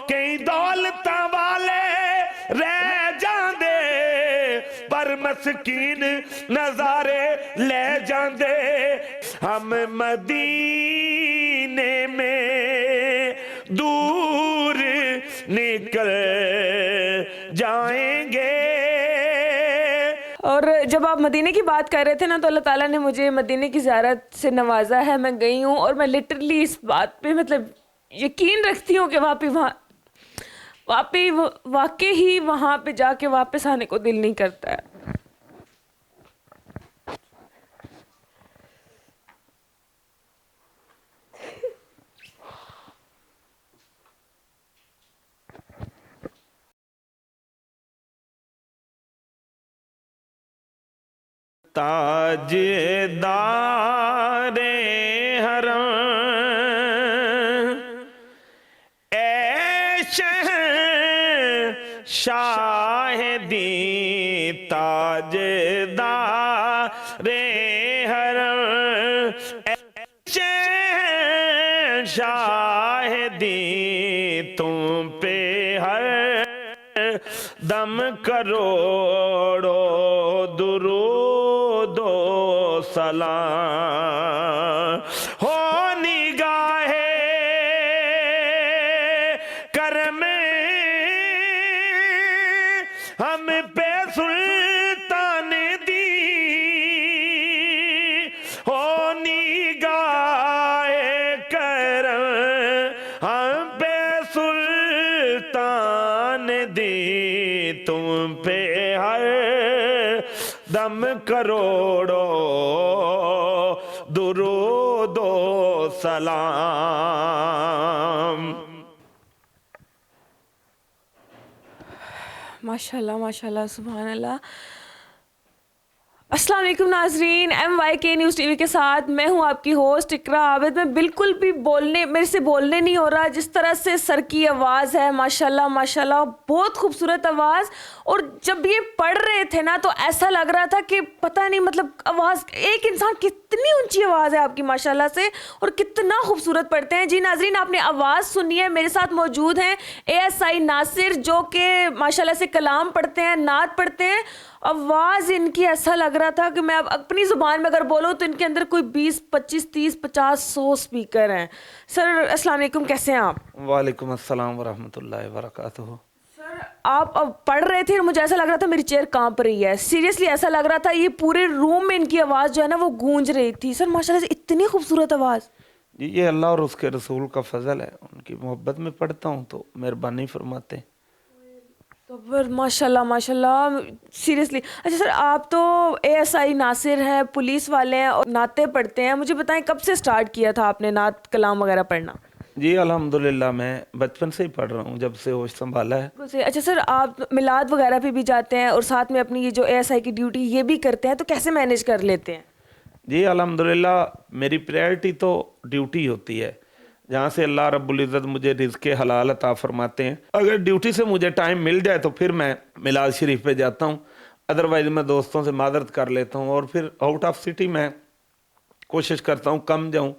کئی دولتاں والے رہ جاندے پر مسکین نظارے لے جاندے ہم مدینے میں دور نکل جائیں گے. اور جب آپ مدینے کی بات کر رہے تھے نا تو اللہ تعالیٰ نے مجھے مدینے کی زیارت سے نوازا ہے. میں گئی ہوں اور میں لٹرلی اس بات پہ مطلب یقین رکھتی ہوں کہ واقعی ہی وہاں پہ جا کے واپس آنے کو دل نہیں کرتا ہے. تاجدار حرم اے شہنشاہ دی تاجدار حرم اے شہنشاہ دی تم پہ ہر دم کروڑو درود و سلام ہو نگاہ کرم ہم پہ سلطان دی ہو نگاہ کرم ہم پہ سلطان دی تم پہ ہر دم کروڑو درود و سلام. ماشاءاللہ ماشاءاللہ سبحان اللہ. السلام علیکم ناظرین، MYK نیوز ٹی وی کے ساتھ میں ہوں آپ کی ہوسٹ اقرا عابد. میں بالکل بھی میرے سے بولنے نہیں ہو رہا. جس طرح سے سر کی آواز ہے ماشاءاللہ ماشاءاللہ، بہت خوبصورت آواز. اور جب یہ پڑھ رہے تھے نا تو ایسا لگ رہا تھا کہ پتہ نہیں مطلب آواز ایک انسان کتنی اونچی آواز ہے آپ کی ماشاءاللہ سے اور کتنا خوبصورت پڑھتے ہیں. جی ناظرین، آپ نے آواز سنی ہے. میرے ساتھ موجود ہیں ASI ناصر جو کہ ماشاءاللہ سے کلام پڑھتے ہیں، نعت پڑھتے ہیں. آواز ان کی ایسا لگ رہا تھا کہ میں اب اپنی زبان میں اگر بولوں تو ان کے اندر کوئی 20 25 30 50 100 اسپیکر ہیں. سر السلام علیکم، کیسے ہیں آپ؟ وعلیکم السلام ورحمۃ اللہ وبرکاتہ. سر آپ اب پڑھ رہے تھے اور مجھے ایسا لگ رہا تھا میری چیئر کانپ رہی ہے. سیریسلی ایسا لگ رہا تھا یہ پورے روم میں ان کی آواز جو ہے نا وہ گونج رہی تھی. سر ماشاءاللہ سے اتنی خوبصورت آواز. جی یہ اللہ اور اس کے رسول کا فضل ہے، ان کی محبت میں پڑھتا ہوں تو مہربانی فرماتے ہیں. تو پھر ماشاءاللہ ماشاءاللہ سیریسلی. اچھا سر، آپ تو ASI ناصر ہیں، پولیس والے ہیں اور نعتیں پڑھتے ہیں. مجھے بتائیں کب سے سٹارٹ کیا تھا آپ نے نعت کلام وغیرہ پڑھنا؟ جی الحمدللہ میں بچپن سے ہی پڑھ رہا ہوں، جب سے ہوش سنبھالا ہے. اچھا سر، آپ میلاد وغیرہ پہ بھی جاتے ہیں اور ساتھ میں اپنی یہ جو ASI کی ڈیوٹی یہ بھی کرتے ہیں، تو کیسے مینیج کر لیتے ہیں؟ جی الحمدللہ میری پریارٹی تو ڈیوٹی ہوتی ہے، جہاں سے اللہ رب العزت مجھے رزق حلال عطا فرماتے ہیں. اگر ڈیوٹی سے مجھے ٹائم مل جائے تو پھر میں میلاد شریف پہ جاتا ہوں، ادروائز میں دوستوں سے معذرت کر لیتا ہوں. اور پھر آؤٹ آف سٹی میں کوشش کرتا ہوں کم جاؤں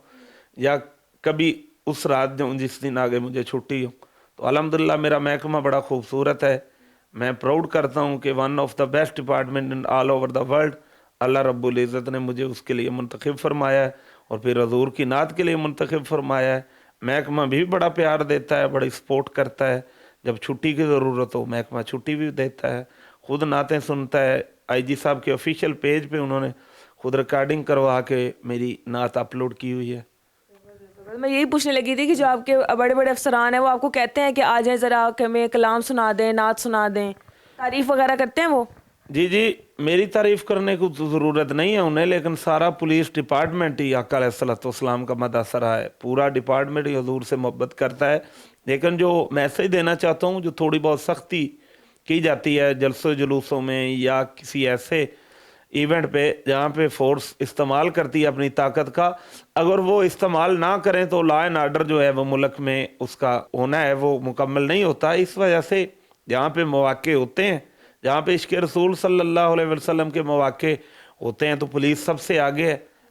یا کبھی اس رات جاؤں جس دن آگے مجھے چھٹی ہو. تو الحمدللہ میرا محکمہ بڑا خوبصورت ہے. میں پراؤڈ کرتا ہوں کہ one of the best department in all over the world اللہ رب العزت نے مجھے اس کے لیے منتخب فرمایا ہے اور پھر حضور کی نعت کے لیے منتخب فرمایا ہے. محکمہ بھی بڑا پیار دیتا ہے، بڑی سپورٹ کرتا ہے. جب چھٹی کی ضرورت ہو محکمہ چھٹی بھی دیتا ہے، خود نعتیں سنتا ہے. IG صاحب کے آفیشیل پیج پہ انہوں نے خود ریکارڈنگ کروا کے میری نعت اپلوڈ کی ہوئی ہے. میں یہی پوچھنے لگی تھی کہ جو آپ کے بڑے بڑے افسران ہیں وہ آپ کو کہتے ہیں کہ آ جائیں ذرا ہمیں کلام سنا دیں، نعت سنا دیں، تعریف وغیرہ کرتے ہیں وہ؟ جی میری تعریف کرنے کو تو ضرورت نہیں ہے انہیں، لیکن سارا پولیس ڈپارٹمنٹ ہی آقا علیہ السلام کا مداثر ہے. پورا ڈپارٹمنٹ ہی حضور سے محبت کرتا ہے. لیکن جو میسیج دینا چاہتا ہوں، جو تھوڑی بہت سختی کی جاتی ہے جلسوں جلوسوں میں یا کسی ایسے ایونٹ پہ جہاں پہ فورس استعمال کرتی ہے اپنی طاقت کا، اگر وہ استعمال نہ کریں تو لا اینڈ آرڈر جو ہے وہ ملک میں اس کا ہونا ہے وہ مکمل نہیں ہوتا. اس وجہ سے جہاں پہ مواقع ہوتے ہیں، جہاں پہ عشق رسول صلی اللہ علیہ وسلم کے مواقع ہوتے ہیں تو پولیس سب سے آگے ہے.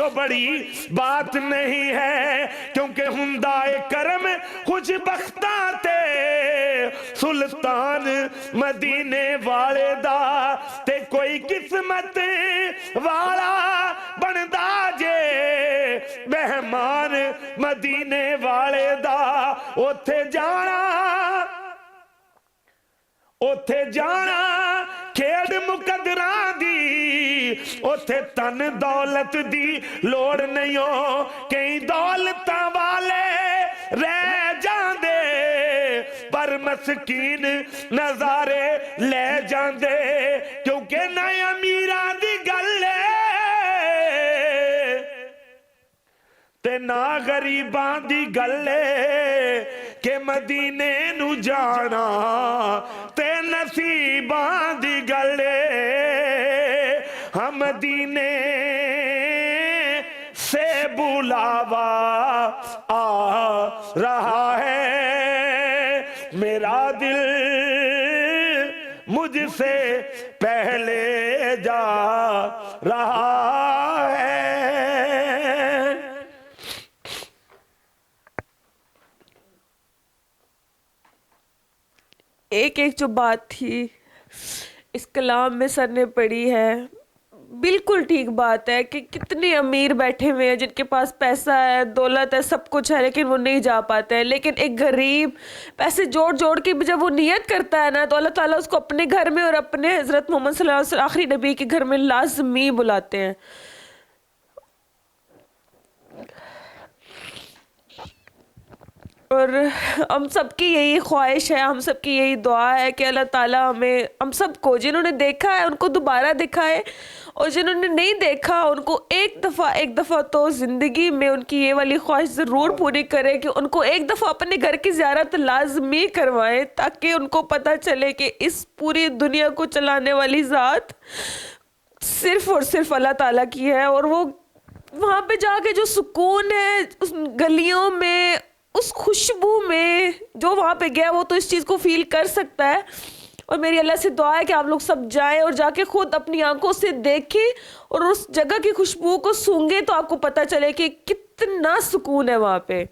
تو بڑی بات نہیں ہے، کیونکہ ہندائے کرم خوش بختہ تے سلطان مدینے والے دا تے کوئی قسمت والا بندا جے مہمان مدینے والے دا اوتھے جانا کھیڑ مقدراں دی، اوتھے تن دولت دی لوڑ نہیں ہو، کئی دولتاں والے رہ جاندے پر مسکین نظارے لے جاندے، کیونکہ نہ امیراں دی گل تے نہ غریباں دی گل کہ مدینے نو جانا تے نصیباں دی گل ہم مدینے سے بلاوا آ رہا ہے، میرا دل مجھ سے پہلے جا رہا ہے۔ ایک جو بات تھی اس کلام میں سر نے پڑھی ہے، بالکل ٹھیک بات ہے کہ کتنے امیر بیٹھے ہوئے ہیں جن کے پاس پیسہ ہے، دولت ہے، سب کچھ ہے، لیکن وہ نہیں جا پاتے ہیں۔ لیکن ایک غریب پیسے جوڑ کے جب وہ نیت کرتا ہے نا تو اللہ تعالیٰ اس کو اپنے گھر میں اور اپنے حضرت محمد صلی اللہ علیہ وسلم آخری نبی کے گھر میں لازمی بلاتے ہیں۔ اور ہم سب کی یہی خواہش ہے، ہم سب کی یہی دعا ہے کہ اللہ تعالیٰ ہم سب کو، جنہوں نے دیکھا ہے ان کو دوبارہ دکھائے، اور جنہوں نے نہیں دیکھا ان کو ایک دفعہ تو زندگی میں ان کی یہ والی خواہش ضرور پوری کرے کہ ان کو ایک دفعہ اپنے گھر کی زیارت لازمی کروائیں، تاکہ ان کو پتہ چلے کہ اس پوری دنیا کو چلانے والی ذات صرف اور صرف اللہ تعالیٰ کی ہے، اور وہ وہاں پہ جا کے جو سکون ہے اس گلیوں میں، اس خوشبو میں، جو وہاں پہ گیا وہ تو اس چیز کو فیل کر سکتا ہے۔ اور میری اللہ سے دعا ہے کہ آپ لوگ سب جائیں اور جا کے خود اپنی آنکھوں سے دیکھیں اور اس جگہ کی خوشبو کو سونگیں، تو آپ کو پتہ چلے کہ کتنا سکون ہے وہاں پہ۔